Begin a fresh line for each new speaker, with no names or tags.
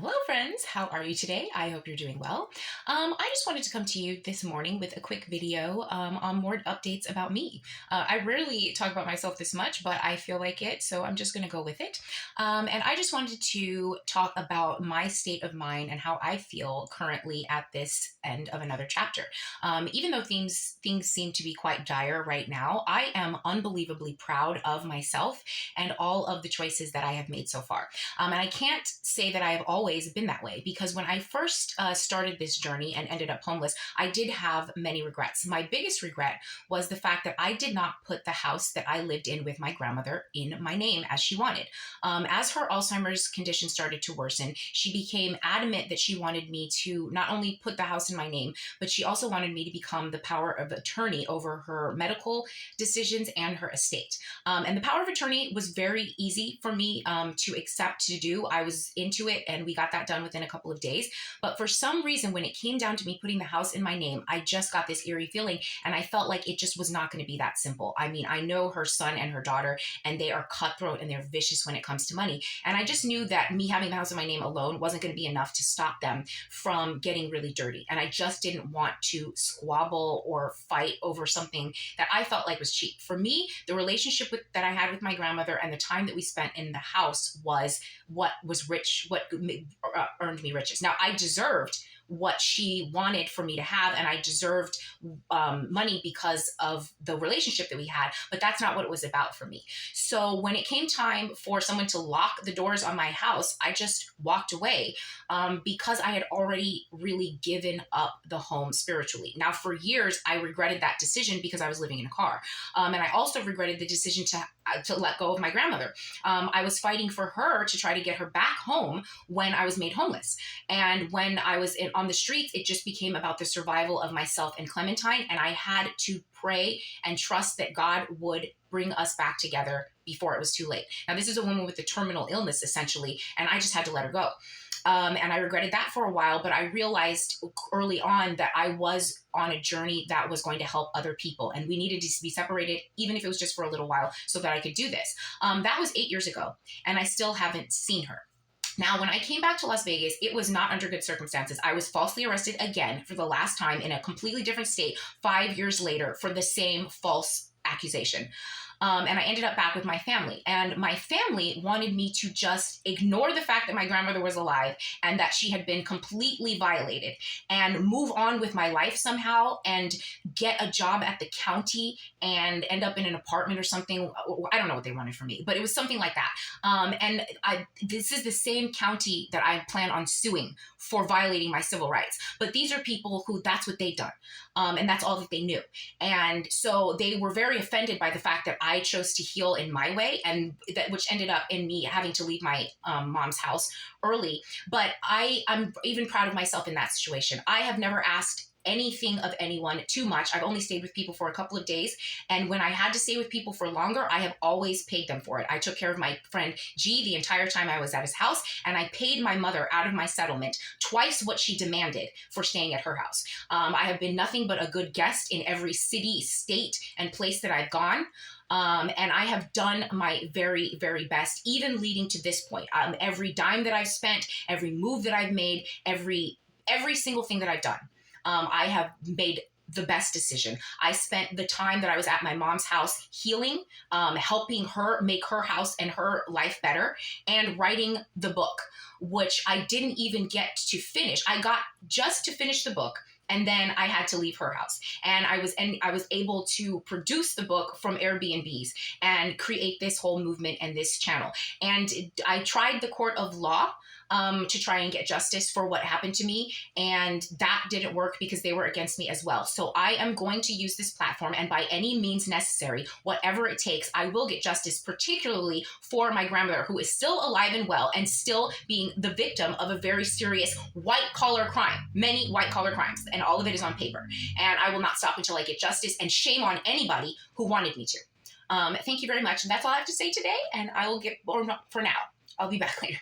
Hello friends, how are you today? I hope you're doing well. I just wanted to come to you this morning with a quick video on more updates about me. I rarely talk about myself this much, but I feel like it, so I'm just going to go with it. And I just wanted to talk about my state of mind and how I feel currently at this end of another chapter. Even though things seem to be quite dire right now, I am unbelievably proud of myself and all of the choices that I have made so far. And I can't say that I have always been that way, because when I first started this journey and ended up homeless, I did have many regrets. My biggest regret was the fact that I did not put the house that I lived in with my grandmother in my name as she wanted. As her Alzheimer's condition started to worsen, she became adamant that she wanted me to not only put the house in my name, but she also wanted me to become the power of attorney over her medical decisions and her estate. And the power of attorney was very easy for me to accept to do. I was into it and we got that done within a couple of days. But for some reason, when it came down to me putting the house in my name, I just got this eerie feeling and I felt like it just was not going to be that simple. I mean, I know her son and her daughter, and they are cutthroat and they're vicious when it comes to money. And I just knew that me having the house in my name alone wasn't going to be enough to stop them from getting really dirty. And I just didn't want to squabble or fight over something that I felt like was cheap. For me, the relationship that I had with my grandmother and the time that we spent in the house was what was rich, what earned me riches. Now, I deserved what she wanted for me to have, and I deserved money because of the relationship that we had, but that's not what it was about for me. So when it came time for someone to lock the doors on my house, I just walked away because I had already really given up the home spiritually. Now, for years, I regretted that decision because I was living in a car. And I also regretted the decision to let go of my grandmother. I was fighting for her to try to get her back home when I was made homeless. And when I was on the streets, it just became about the survival of myself and Clementine. And I had to pray and trust that God would bring us back together before it was too late. Now, this is a woman with a terminal illness, essentially, and I just had to let her go. And I regretted that for a while, but I realized early on that I was on a journey that was going to help other people, and we needed to be separated, even if it was just for a little while, so that I could do this. That was 8 years ago, and I still haven't seen her. Now, when I came back to Las Vegas, it was not under good circumstances. I was falsely arrested again for the last time in a completely different state 5 years later for the same false accusation. And I ended up back with my family. And my family wanted me to just ignore the fact that my grandmother was alive and that she had been completely violated and move on with my life somehow and get a job at the county and end up in an apartment or something. I don't know what they wanted from me, but it was something like that. And this is the same county that I plan on suing for violating my civil rights. But these are people who that's what they've done. And that's all that they knew. And so they were very offended by the fact that I chose to heal in my way, and that which ended up in me having to leave my mom's house early. But I'm even proud of myself in that situation. I have never asked anything of anyone too much. I've only stayed with people for a couple of days. And when I had to stay with people for longer, I have always paid them for it. I took care of my friend G the entire time I was at his house, and I paid my mother out of my settlement twice what she demanded for staying at her house. I have been nothing but a good guest in every city, state, and place that I've gone. And I have done my very, very best, even leading to this point. Every dime that I've spent, every move that I've made, every single thing that I've done, I have made the best decision. I spent the time that I was at my mom's house healing, helping her make her house and her life better, and writing the book, which I didn't even get to finish. I got just to finish the book, and then I had to leave her house. And I was able to produce the book from Airbnbs and create this whole movement and this channel. And I tried the court of law to try and get justice for what happened to me. And that didn't work because they were against me as well. So I am going to use this platform, and by any means necessary, whatever it takes, I will get justice, particularly for my grandmother, who is still alive and well and still being the victim of a very serious white-collar crime, many white-collar crimes, and all of it is on paper. And I will not stop until I get justice, and shame on anybody who wanted me to. Thank you very much. And that's all I have to say today, and I will get, or not for now. I'll be back later.